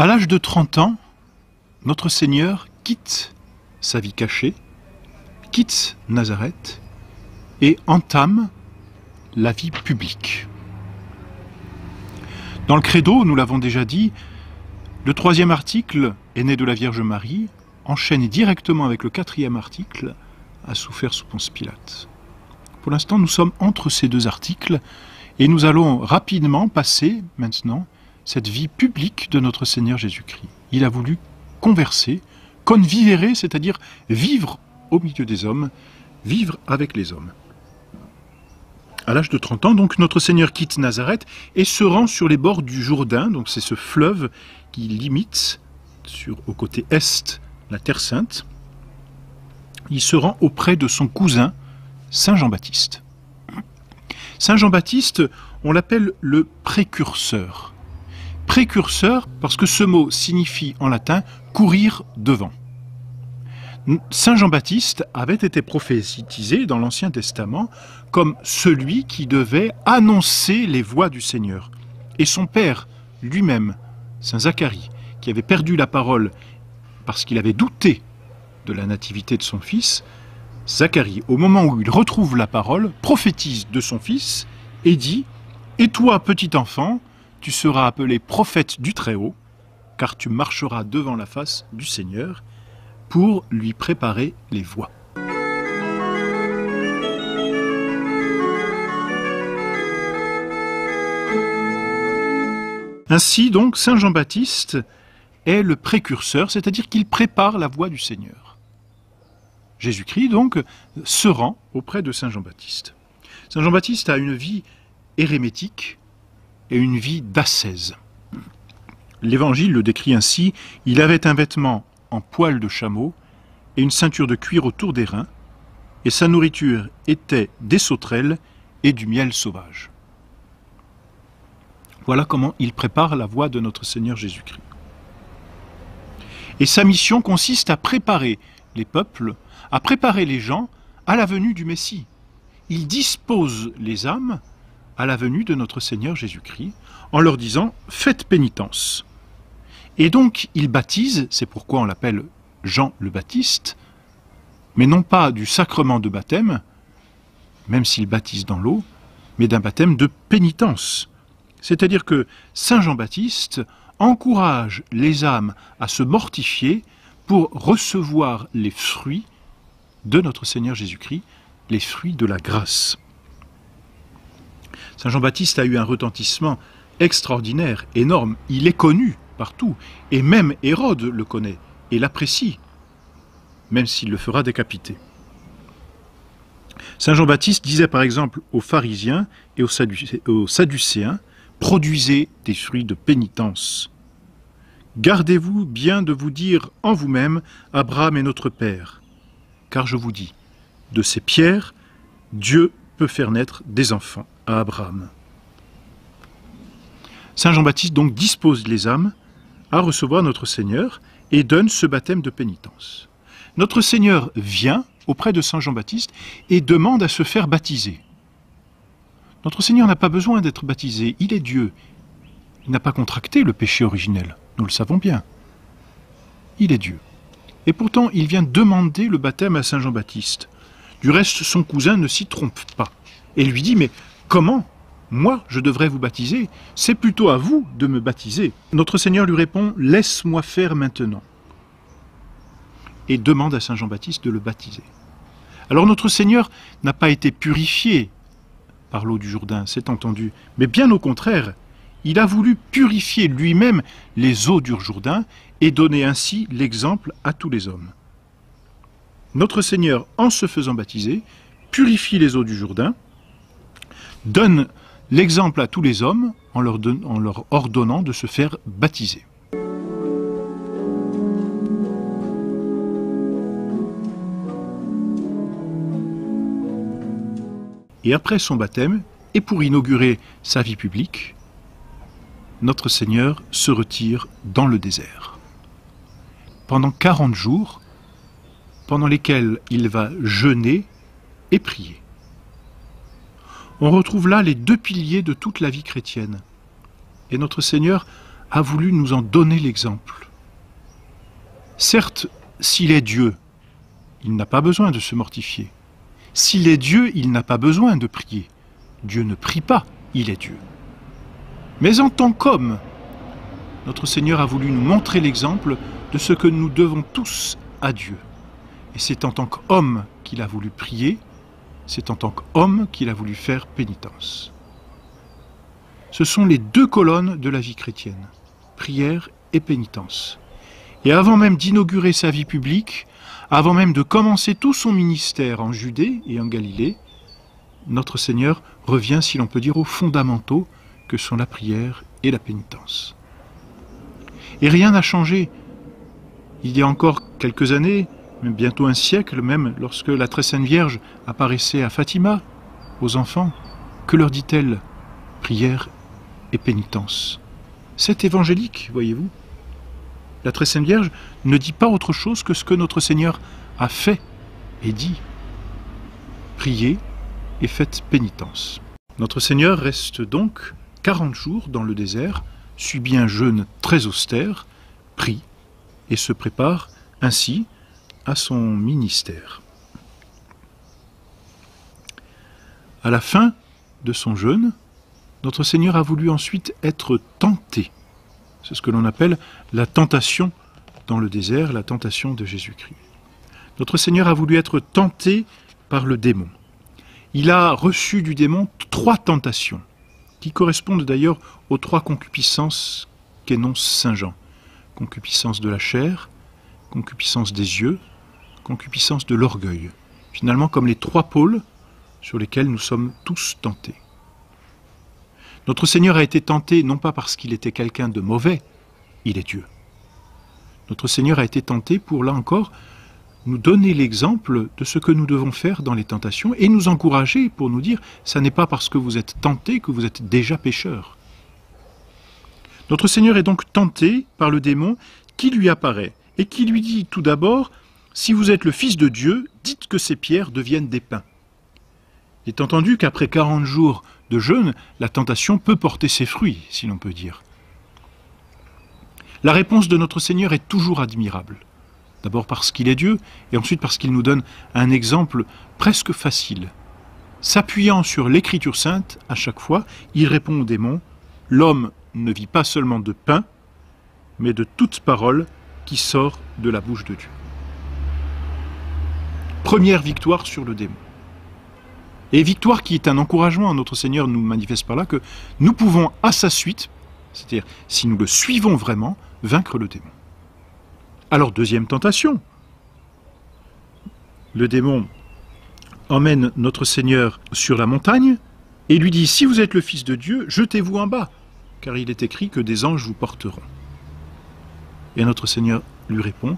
À l'âge de 30 ans, notre Seigneur quitte sa vie cachée, quitte Nazareth et entame la vie publique. Dans le Credo, nous l'avons déjà dit, le 3e article est né de la Vierge Marie, enchaîne directement avec le 4e article, a souffert sous Ponce Pilate. Pour l'instant, nous sommes entre ces deux articles et nous allons rapidement passer maintenant cette vie publique de notre Seigneur Jésus-Christ. Il a voulu converser, convivere, c'est-à-dire vivre au milieu des hommes, vivre avec les hommes. À l'âge de 30 ans, donc, notre Seigneur quitte Nazareth et se rend sur les bords du Jourdain, donc c'est ce fleuve qui limite au côté est la Terre Sainte. Il se rend auprès de son cousin, Saint Jean-Baptiste. Saint Jean-Baptiste, on l'appelle le précurseur. Précurseur parce que ce mot signifie en latin « courir devant ». Saint Jean-Baptiste avait été prophétisé dans l'Ancien Testament comme celui qui devait annoncer les voies du Seigneur. Et son père lui-même, Saint Zacharie, qui avait perdu la parole parce qu'il avait douté de la nativité de son fils, Zacharie, au moment où il retrouve la parole, prophétise de son fils et dit « Et toi, petit enfant, tu seras appelé prophète du Très-Haut, car tu marcheras devant la face du Seigneur pour lui préparer les voies. » Ainsi donc, Saint Jean-Baptiste est le précurseur, c'est-à-dire qu'il prépare la voie du Seigneur. Jésus-Christ, donc, se rend auprès de Saint Jean-Baptiste. Saint Jean-Baptiste a une vie érémétique et une vie d'ascèse. L'Évangile le décrit ainsi, il avait un vêtement en poil de chameau et une ceinture de cuir autour des reins, et sa nourriture était des sauterelles et du miel sauvage. Voilà comment il prépare la voie de notre Seigneur Jésus-Christ. Et sa mission consiste à préparer les peuples, à préparer les gens à la venue du Messie. Il dispose les âmes à la venue de notre Seigneur Jésus-Christ en leur disant « faites pénitence ». Et donc il baptise, c'est pourquoi on l'appelle Jean le Baptiste, mais non pas du sacrement de baptême, même s'il baptise dans l'eau, mais d'un baptême de pénitence. C'est-à-dire que Saint Jean-Baptiste encourage les âmes à se mortifier pour recevoir les fruits de notre Seigneur Jésus-Christ, les fruits de la grâce. Saint Jean-Baptiste a eu un retentissement extraordinaire, énorme. Il est connu partout, et même Hérode le connaît et l'apprécie, même s'il le fera décapiter. Saint Jean-Baptiste disait par exemple aux pharisiens et aux sadducéens « Produisez des fruits de pénitence. Gardez-vous bien de vous dire en vous-même « Abraham est notre Père ». Car je vous dis, de ces pierres, Dieu peut faire naître des enfants à Abraham. Saint Jean-Baptiste donc dispose les âmes à recevoir notre Seigneur et donne ce baptême de pénitence. Notre Seigneur vient auprès de Saint Jean-Baptiste et demande à se faire baptiser. Notre Seigneur n'a pas besoin d'être baptisé, il est Dieu. Il n'a pas contracté le péché originel, nous le savons bien. Il est Dieu. Et pourtant, il vient demander le baptême à Saint Jean-Baptiste. Du reste, son cousin ne s'y trompe pas et lui dit « Mais comment ? Moi, je devrais vous baptiser, c'est plutôt à vous de me baptiser. » Notre Seigneur lui répond « Laisse-moi faire maintenant. » et demande à Saint Jean-Baptiste de le baptiser. Alors notre Seigneur n'a pas été purifié par l'eau du Jourdain, c'est entendu, mais bien au contraire, il a voulu purifier lui-même les eaux du Jourdain et donner ainsi l'exemple à tous les hommes. Notre Seigneur, en se faisant baptiser, purifie les eaux du Jourdain, donne l'exemple à tous les hommes en leur ordonnant de se faire baptiser. Et après son baptême, et pour inaugurer sa vie publique, notre Seigneur se retire dans le désert. Pendant 40 jours, pendant lesquels il va jeûner et prier. On retrouve là les deux piliers de toute la vie chrétienne. Et notre Seigneur a voulu nous en donner l'exemple. Certes, s'il est Dieu, il n'a pas besoin de se mortifier. S'il est Dieu, il n'a pas besoin de prier. Dieu ne prie pas, il est Dieu. Mais en tant qu'homme, notre Seigneur a voulu nous montrer l'exemple de ce que nous devons tous à Dieu. Et c'est en tant qu'homme qu'il a voulu prier, c'est en tant qu'homme qu'il a voulu faire pénitence. Ce sont les deux colonnes de la vie chrétienne, prière et pénitence. Et avant même d'inaugurer sa vie publique, avant même de commencer tout son ministère en Judée et en Galilée, notre Seigneur revient, si l'on peut dire, aux fondamentaux que sont la prière et la pénitence. Et rien n'a changé. Il y a encore quelques années, bientôt un siècle même, lorsque la très sainte Vierge apparaissait à Fatima, aux enfants, que leur dit-elle? Prière et pénitence. C'est évangélique, voyez-vous. La très sainte Vierge ne dit pas autre chose que ce que notre Seigneur a fait et dit. Priez et faites pénitence. Notre Seigneur reste donc 40 jours dans le désert, subit un jeûne très austère, prie et se prépare ainsi à son ministère. À la fin de son jeûne, notre Seigneur a voulu ensuite être tenté. C'est ce que l'on appelle la tentation dans le désert, la tentation de Jésus-Christ. Notre Seigneur a voulu être tenté par le démon. Il a reçu du démon 3 tentations, qui correspondent d'ailleurs aux 3 concupiscences qu'énonce saint Jean. Concupiscence de la chair, concupiscence des yeux, concupiscence de l'orgueil. Finalement, comme les 3 pôles sur lesquels nous sommes tous tentés. Notre Seigneur a été tenté non pas parce qu'il était quelqu'un de mauvais, il est Dieu. Notre Seigneur a été tenté pour, là encore, nous donner l'exemple de ce que nous devons faire dans les tentations et nous encourager pour nous dire « ça n'est pas parce que vous êtes tenté que vous êtes déjà pécheur ». Notre Seigneur est donc tenté par le démon qui lui apparaît et qui lui dit tout d'abord « si vous êtes le Fils de Dieu, dites que ces pierres deviennent des pains ». Il est entendu qu'après 40 jours de jeûne, la tentation peut porter ses fruits, si l'on peut dire. La réponse de notre Seigneur est toujours admirable. D'abord parce qu'il est Dieu, et ensuite parce qu'il nous donne un exemple presque facile. S'appuyant sur l'Écriture sainte, à chaque fois, il répond au démon « L'homme ne vit pas seulement de pain, mais de toute parole qui sort de la bouche de Dieu. » Première victoire sur le démon. Et victoire qui est un encouragement. Notre Seigneur nous manifeste par là que nous pouvons, à sa suite, c'est-à-dire si nous le suivons vraiment, vaincre le démon. Alors, deuxième tentation. Le démon emmène notre Seigneur sur la montagne et lui dit « Si vous êtes le Fils de Dieu, jetez-vous en bas, car il est écrit que des anges vous porteront. » Et notre Seigneur lui répond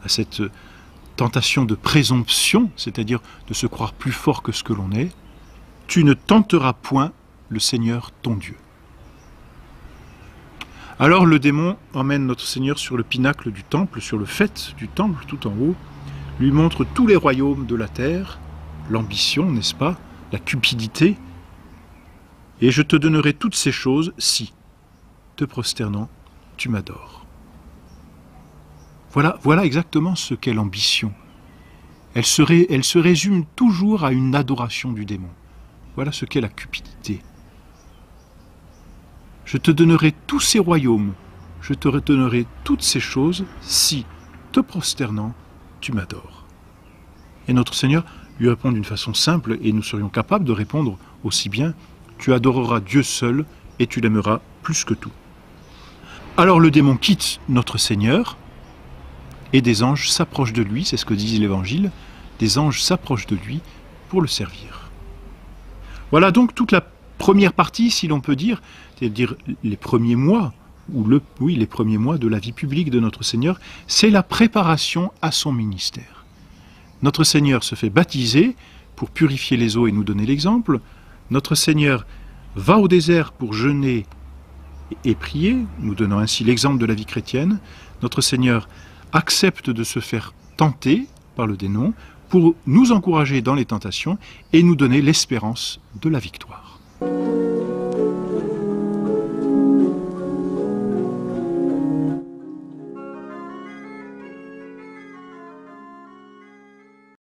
à cette tentation de présomption, c'est-à-dire de se croire plus fort que ce que l'on est, « Tu ne tenteras point le Seigneur ton Dieu. » Alors le démon emmène notre Seigneur sur le pinacle du temple, sur le faîte du temple tout en haut, lui montre tous les royaumes de la terre, l'ambition, n'est-ce pas, la cupidité, et je te donnerai toutes ces choses si, te prosternant, tu m'adores. Voilà exactement ce qu'est l'ambition. Elle se résume toujours à une adoration du démon. Voilà ce qu'est la cupidité. Je te donnerai tous ces royaumes, je te donnerai toutes ces choses si, te prosternant, tu m'adores. Et notre Seigneur lui répond d'une façon simple, et nous serions capables de répondre aussi bien, tu adoreras Dieu seul et tu l'aimeras plus que tout. Alors le démon quitte notre Seigneur, et des anges s'approchent de lui, c'est ce que dit l'Évangile, des anges s'approchent de lui pour le servir. Voilà donc toute la première partie, si l'on peut dire, c'est-à-dire les premiers mois, les premiers mois de la vie publique de notre Seigneur, c'est la préparation à son ministère. Notre Seigneur se fait baptiser pour purifier les eaux et nous donner l'exemple. Notre Seigneur va au désert pour jeûner et prier, nous donnant ainsi l'exemple de la vie chrétienne. Notre Seigneur accepte de se faire tenter par le démon pour nous encourager dans les tentations et nous donner l'espérance de la victoire.